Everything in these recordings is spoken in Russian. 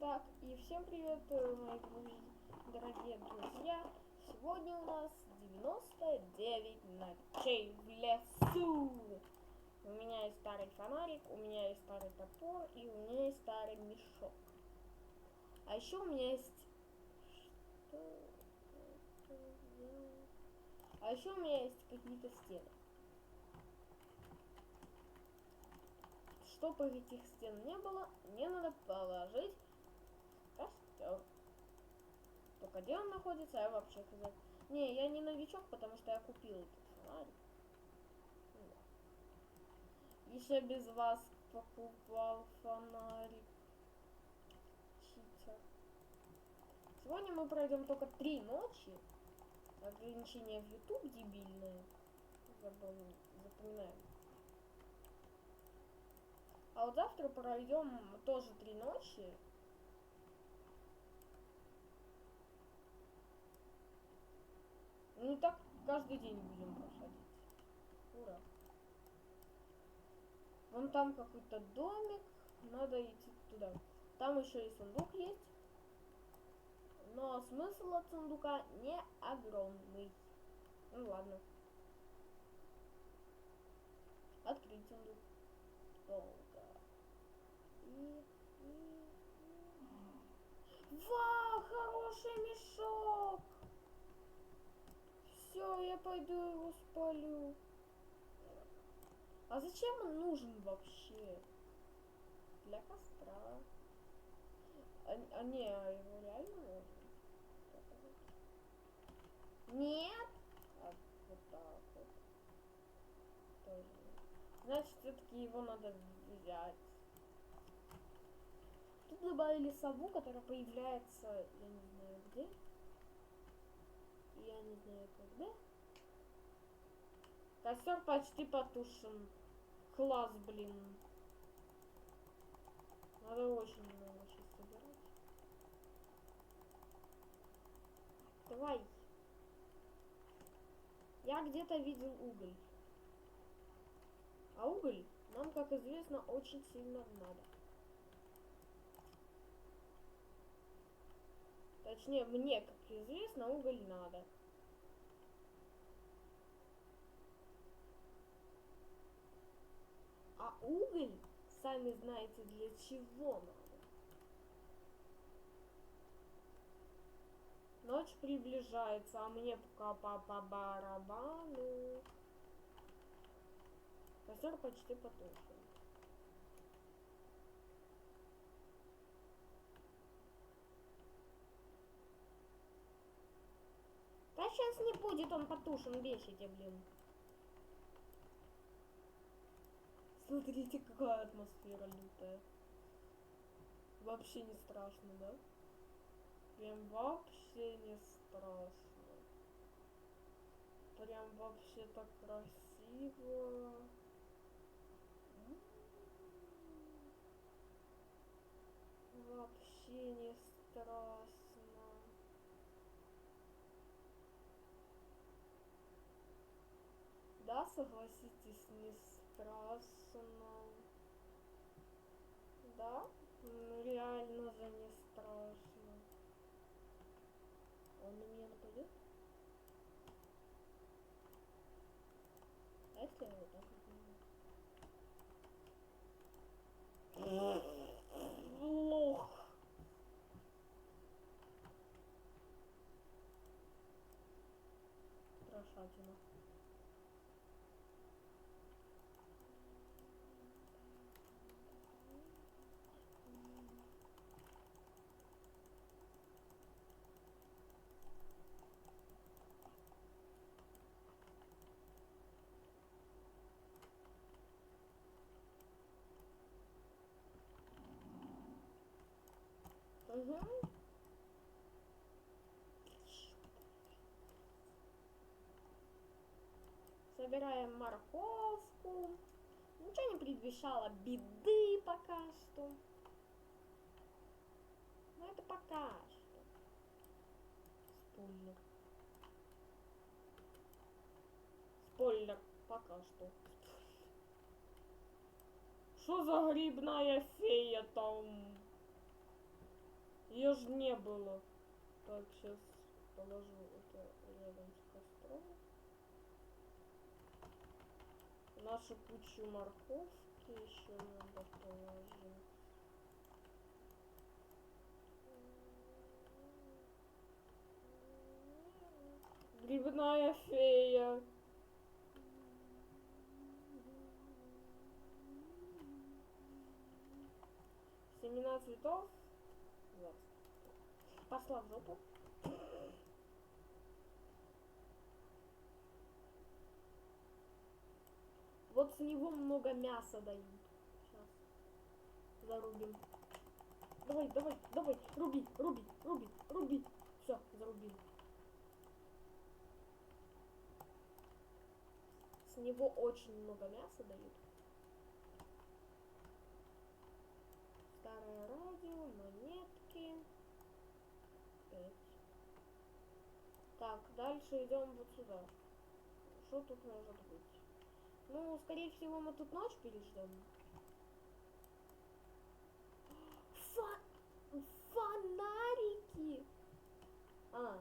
Так, и всем привет, мои дорогие друзья. Сегодня у нас 99 ночей в лесу. У меня есть старый фонарик, у меня есть старый топор и у меня есть старый мешок. А еще у меня есть... А еще у меня есть какие-то стены. Чтобы этих стен не было, мне надо положить костер. Только где он находится, я вообще хз. Не, я не новичок, потому что я купил этот фонарик. Еще без вас покупал фонарик. Читер. Сегодня мы пройдем только 3 ночи. Ограничение в YouTube дебильное. Запоминаем. А вот завтра пройдем тоже 3 ночи. Ну так каждый день будем проходить. Ура. Вон там какой-то домик. Надо идти туда. Там еще и сундук есть. Но смысл от сундука не огромный. Ну ладно. Открыть сундук. Долго. Вау, хороший мешок! Все, я пойду его спалю. А зачем он нужен вообще? Для костра. Не, его реально можно? Нет? А, вот так вот. Тоже. Значит, все-таки его надо взять. Тут добавили сову, которая появляется, я не знаю где. Я не знаю когда. Костер почти потушен. Класс, блин. Надо очень много сейчас собирать. Давай. Я где-то видел уголь. А уголь нам, как известно, очень сильно надо. Точнее, мне, как известно, уголь надо. А уголь, сами знаете, для чего надо. Ночь приближается, а мне пока по барабану. Костер почти потушен. Да сейчас не будет он потушен, бесите, блин. Смотрите, какая атмосфера лютая. Вообще не страшно, да? Прям вообще не страшно. Прям вообще так красиво. Вообще не страшно. Да, согласитесь, не страшно. Да? Ну, реально же не страшно. Он на меня нападет? А если я его так возьму? Лох. Трошатина. Угу. Собираем морковку. Ничего не предвещало беды пока что. Но это пока что. Спойлер. Спойлер. Пока что. Что за грибная фея там? Ее ж не было. Так, сейчас положу это рядом с костром. Нашу кучу морковки еще надо положить. Грибная фея. Семена цветов. Пошла в жопу. Вот с него много мяса дают. Сейчас зарубим. Давай, давай, давай, руби, руби, руби, руби. Все, зарубили. С него очень много мяса дают. Старое радио, монетки. 5. Так, дальше идем вот сюда. Что тут может быть? Ну, скорее всего, мы тут ночь переждем. Фонарики! А,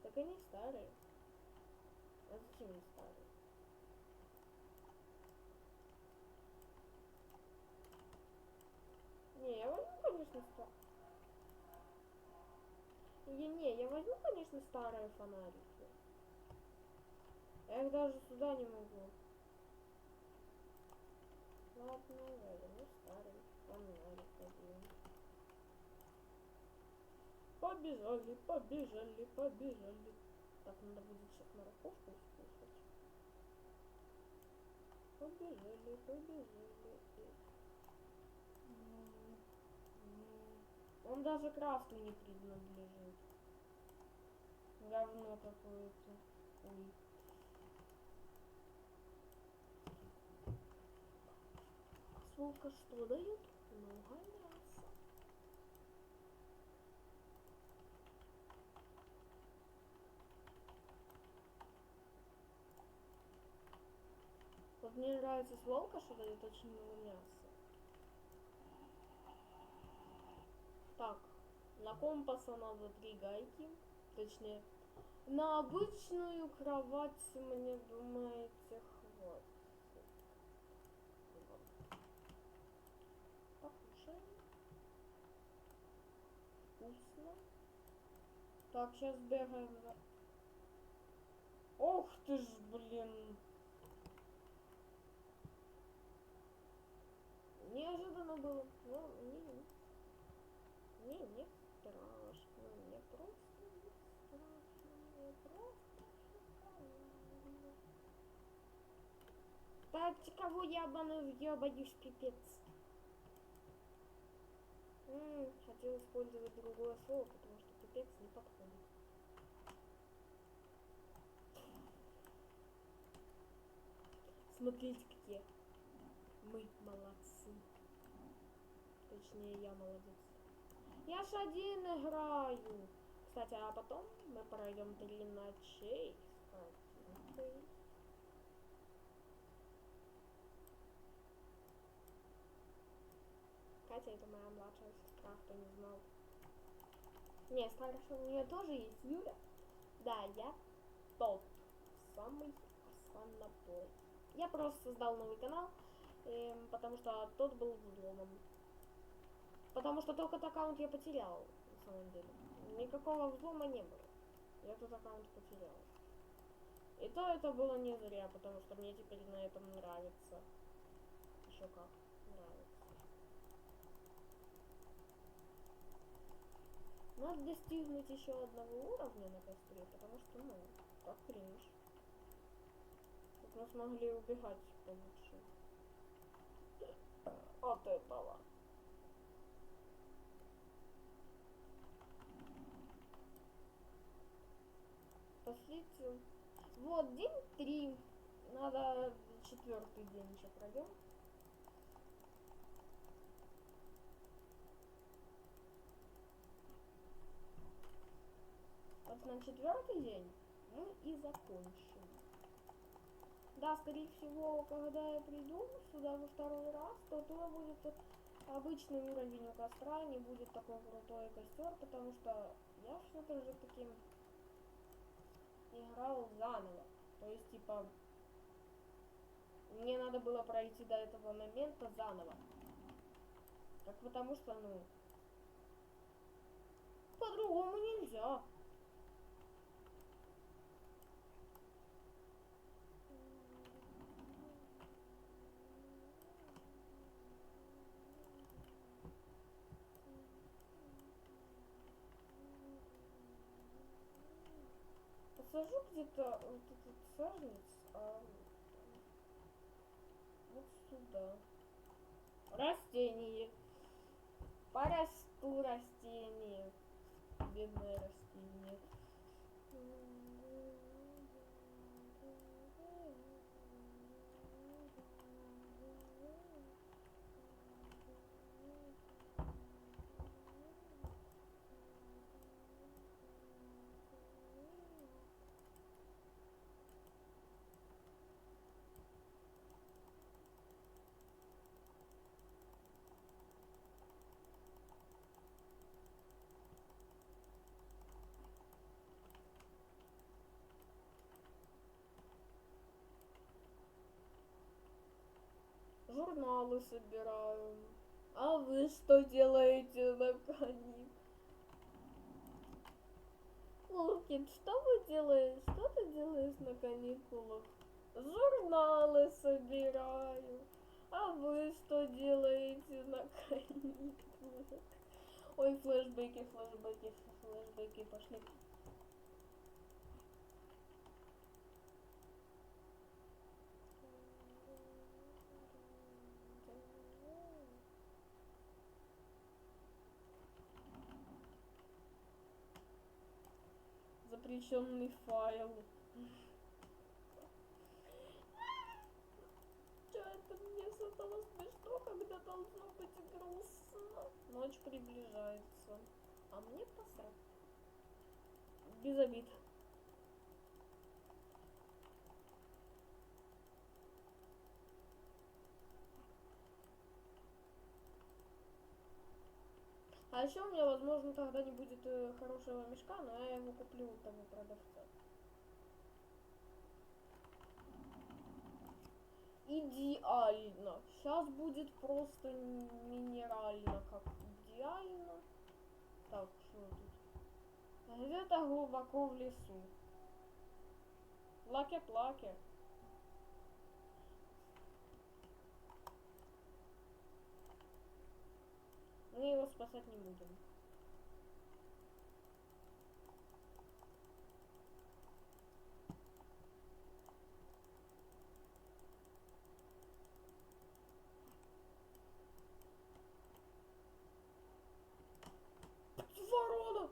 так они старые. А зачем они старые? Не, я возьму, конечно, я возьму, конечно, старые фонарики. Я их даже сюда не могу. Ладно, я возьму старый фонарик один. Побежали, побежали, побежали. Так, надо будет сейчас морковку скушать. Побежали, побежали. Он даже красный не принадлежит. Говно какое-то. Ой. Сволка что дает? Много мяса. Вот мне нравится сволка, что дает очень много мяса. Так, на компаса надо 3 гайки. Точнее, на обычную кровать, мне думаете, хватит. Покушаем. Вкусно. Так, сейчас бегаем. Ох ты ж, блин. Неожиданно было. Но мне не страшно. Мне просто не страшно. Мне просто шикарно. Так, кого я обману, я боюсь, пипец. Хотел использовать другое слово, потому что пипец не подходит. Смотрите, какие мы молодцы. Точнее, я молодец. Я ж один играю. Кстати, а потом мы пройдем 3 ночей. Катя, это моя младшая сестра, кто не знал. Не, старшая у нее тоже есть Юля. Да, я тот самый Арсанапой. Я просто создал новый канал, потому что тот был взломан. Потому что только этот аккаунт я потерял, на самом деле. Никакого взлома не было. Я этот аккаунт потерял. И то это было не зря, потому что мне теперь на этом нравится. Еще как нравится. Надо достигнуть еще одного уровня на костре, потому что, ну, так кринж. Чтобы мы смогли убегать получше от этого. Пошлите. Вот, день 3. Надо 4-й день еще пройдем. Вот на 4-й день мы и закончим. Да, скорее всего, когда я приду сюда во 2-й раз, то туда будет обычный уровень у костра, не будет такой крутой костер, потому что я все-таки же таким играл заново. То есть, типа, мне надо было пройти до этого момента заново. Так потому что, ну, по-другому нельзя. Посажу где-то вот этот саженец, вот сюда. Растение. Порасту растение. Бедное растение. Журналы собираю. А вы что делаете на каникулах? Лукин, что вы делаешь? Что ты делаешь на каникулах? Журналы собираю. А вы что делаете на каникулах? Ой, флешбеки, флешбеки, флешбеки пошли. Запрещенный файл. Чё это мне с этого смешно, когда должно быть грустно? Ночь приближается. А мне посрать. Без обид. А еще у меня, возможно, тогда не будет хорошего мешка, но я его куплю у того продавца. Идеально. Сейчас будет просто минерально, как идеально. Так, что тут? Где-то глубоко в лесу. Лаке-плаке. Мы его спасать не будем. Ворона!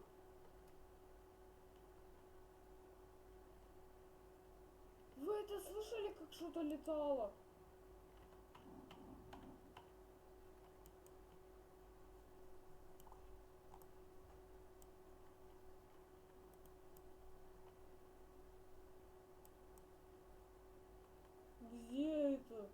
Вы это слышали, как что-то летало? Где это?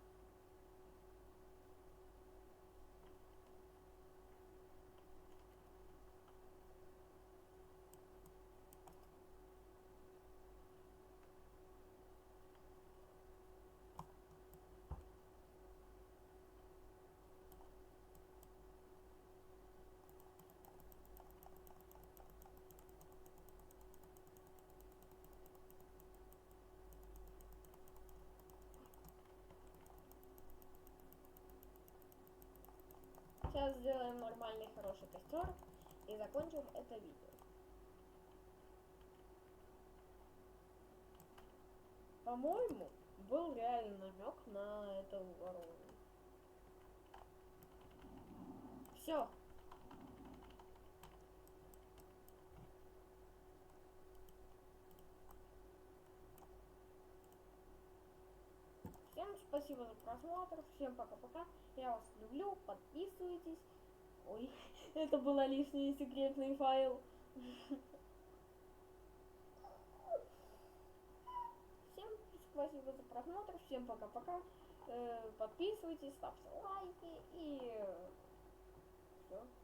Сейчас сделаем нормальный хороший костер и закончим это видео. По-моему, был реально намек на эту ворону. Все. Всем спасибо за просмотр, всем пока-пока. Я вас люблю, подписывайтесь. Ой, это был лишний секретный файл. Всем спасибо за просмотр, всем пока-пока. Подписывайтесь, ставьте лайки и все.